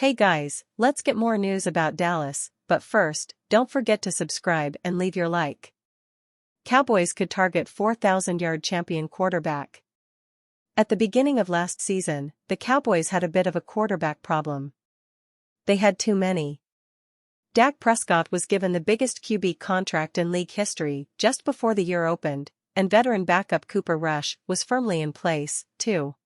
Hey guys, let's get more news about Dallas, but first, don't forget to subscribe and leave your like. Cowboys could target 4,000-yard champion quarterback. At the beginning of last season, the Cowboys had a bit of a quarterback problem. They had too many. Dak Prescott was given the biggest QB contract in league history just before the year opened, and veteran backup Cooper Rush was firmly in place, too.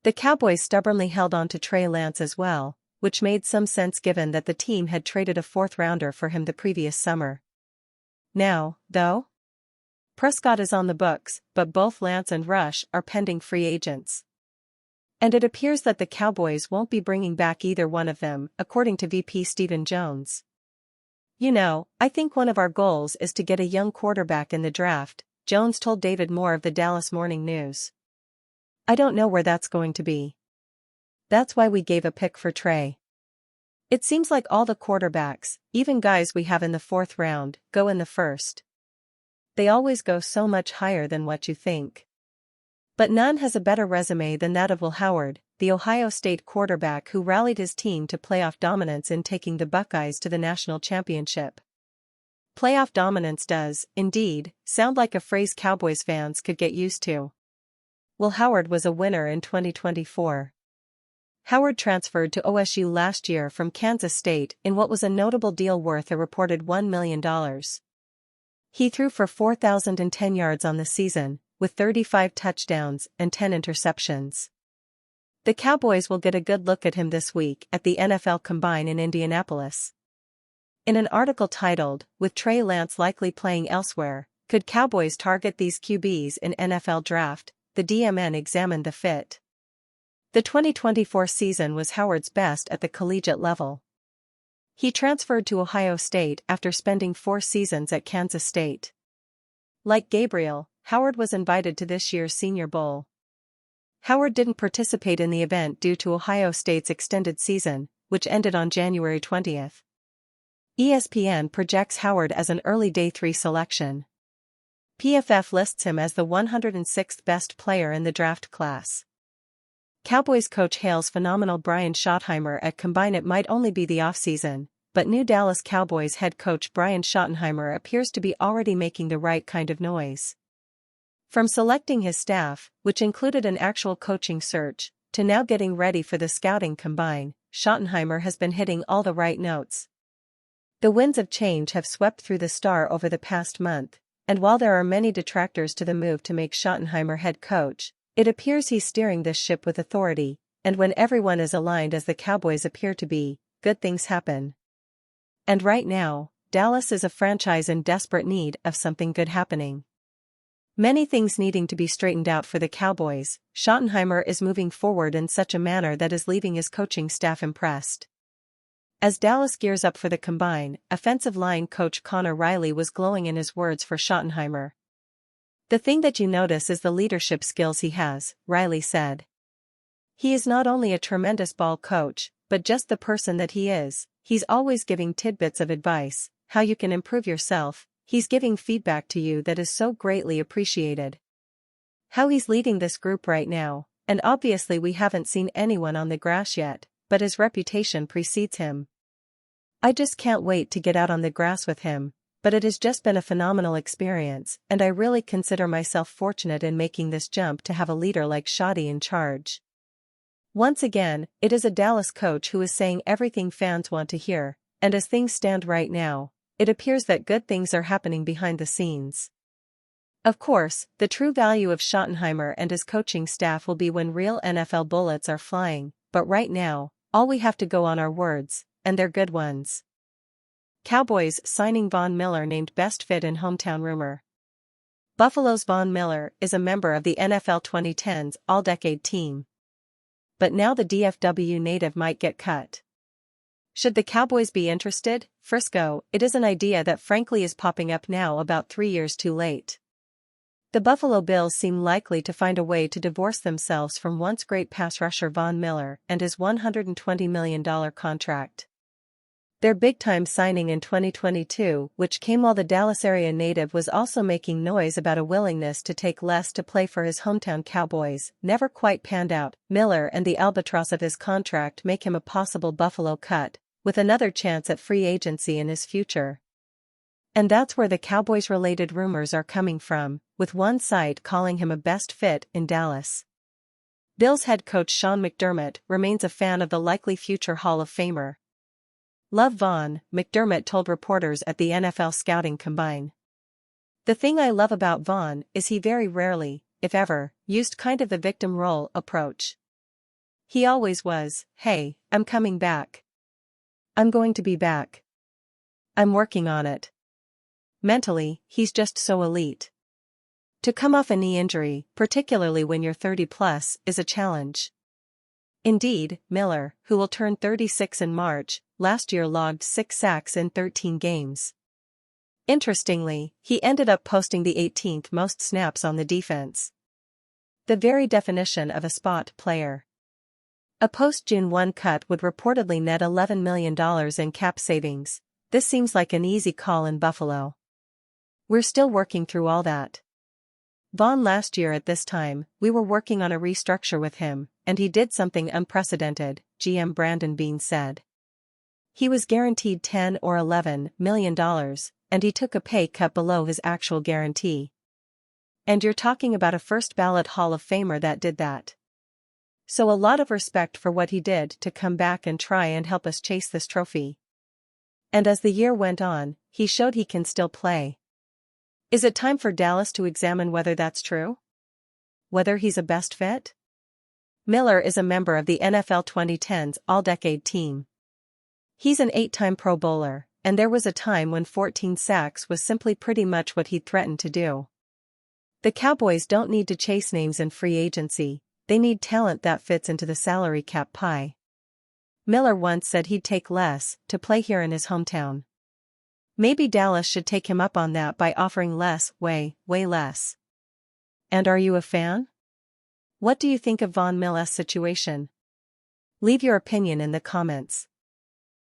The Cowboys stubbornly held on to Trey Lance as well, which made some sense given that the team had traded a fourth-rounder for him the previous summer. Now, though, Prescott is on the books, but both Lance and Rush are pending free agents. And it appears that the Cowboys won't be bringing back either one of them, according to VP Stephen Jones. I think one of our goals is to get a young quarterback in the draft, Jones told David Moore of the Dallas Morning News. I don't know where that's going to be. That's why we gave a pick for Trey. It seems like all the quarterbacks, even guys we have in the fourth round, go in the first. They always go so much higher than what you think. But none has a better resume than that of Will Howard, the Ohio State quarterback who rallied his team to playoff dominance in taking the Buckeyes to the national championship. Playoff dominance does, indeed, sound like a phrase Cowboys fans could get used to. Will Howard was a winner in 2024. Howard transferred to OSU last year from Kansas State in what was a notable deal worth a reported $1 million. He threw for 4,010 yards on the season, with 35 touchdowns and 10 interceptions. The Cowboys will get a good look at him this week at the NFL Combine in Indianapolis. In an article titled, "With Trey Lance Likely Playing Elsewhere, Could Cowboys Target These QBs in NFL Draft?" the DMN examined the fit. The 2024 season was Howard's best at the collegiate level. He transferred to Ohio State after spending 4 seasons at Kansas State. Like Gabriel, Howard was invited to this year's Senior Bowl. Howard didn't participate in the event due to Ohio State's extended season, which ended on January 20th. ESPN projects Howard as an early Day 3 selection. PFF lists him as the 106th best player in the draft class. Cowboys coach hails phenomenal Brian Schottenheimer at Combine. It might only be the offseason, but new Dallas Cowboys head coach Brian Schottenheimer appears to be already making the right kind of noise. From selecting his staff, which included an actual coaching search, to now getting ready for the scouting combine, Schottenheimer has been hitting all the right notes. The winds of change have swept through the star over the past month, and while there are many detractors to the move to make Schottenheimer head coach, it appears he's steering this ship with authority, and when everyone is aligned as the Cowboys appear to be, good things happen. And right now, Dallas is a franchise in desperate need of something good happening. Many things needing to be straightened out for the Cowboys, Schottenheimer is moving forward in such a manner that is leaving his coaching staff impressed. As Dallas gears up for the combine, offensive line coach Connor Riley was glowing in his words for Schottenheimer. "The thing that you notice is the leadership skills he has," Riley said. "He is not only a tremendous ball coach, but just the person that he is. He's always giving tidbits of advice, how you can improve yourself. He's giving feedback to you that is so greatly appreciated. How he's leading this group right now, and obviously we haven't seen anyone on the grass yet, but his reputation precedes him. I just can't wait to get out on the grass with him, but it has just been a phenomenal experience, and I really consider myself fortunate in making this jump to have a leader like Schotty in charge." Once again, it is a Dallas coach who is saying everything fans want to hear, and as things stand right now, it appears that good things are happening behind the scenes. Of course, the true value of Schottenheimer and his coaching staff will be when real NFL bullets are flying, but right now, all we have to go on are words, and they're good ones. Cowboys signing Von Miller named best fit in hometown rumor. Buffalo's Von Miller is a member of the NFL 2010s All-Decade Team. But now the DFW native might get cut. Should the Cowboys be interested? Frisco, it is an idea that frankly is popping up now about 3 years too late. The Buffalo Bills seem likely to find a way to divorce themselves from once great pass rusher Von Miller and his $120 million contract. Their big-time signing in 2022, which came while the Dallas area native was also making noise about a willingness to take less to play for his hometown Cowboys, never quite panned out. Miller and the albatross of his contract make him a possible Buffalo cut, with another chance at free agency in his future. And that's where the Cowboys-related rumors are coming from, with one site calling him a best fit in Dallas. Bills head coach Sean McDermott remains a fan of the likely future Hall of Famer. "Love Vaughn," McDermott told reporters at the NFL Scouting Combine. "The thing I love about Vaughn is he very rarely, if ever, used kind of the victim role approach. He always was, 'Hey, I'm coming back. I'm going to be back. I'm working on it.' Mentally, he's just so elite. To come off a knee injury, particularly when you're 30-plus, is a challenge." Indeed, Miller, who will turn 36 in March, last year logged 6 sacks in 13 games. Interestingly, he ended up posting the 18th most snaps on the defense. The very definition of a spot player. A post-June 1 cut would reportedly net $11 million in cap savings. This seems like an easy call in Buffalo. "We're still working through all that. Vaughn last year at this time, we were working on a restructure with him, and he did something unprecedented," GM Brandon Beane said. "He was guaranteed $10 or $11 million, and he took a pay cut below his actual guarantee. And you're talking about a first-ballot Hall of Famer that did that. So a lot of respect for what he did to come back and try and help us chase this trophy. And as the year went on, he showed he can still play. Is it time for Dallas to examine whether that's true? Whether he's a best fit?" Miller is a member of the NFL 2010s All-Decade Team. He's an 8-time Pro Bowler, and there was a time when 14 sacks was simply pretty much what he threatened to do. The Cowboys don't need to chase names in free agency, they need talent that fits into the salary cap pie. Miller once said he'd take less to play here in his hometown. Maybe Dallas should take him up on that by offering less, way less. And are you a fan? What do you think of Von Miller's situation? Leave your opinion in the comments.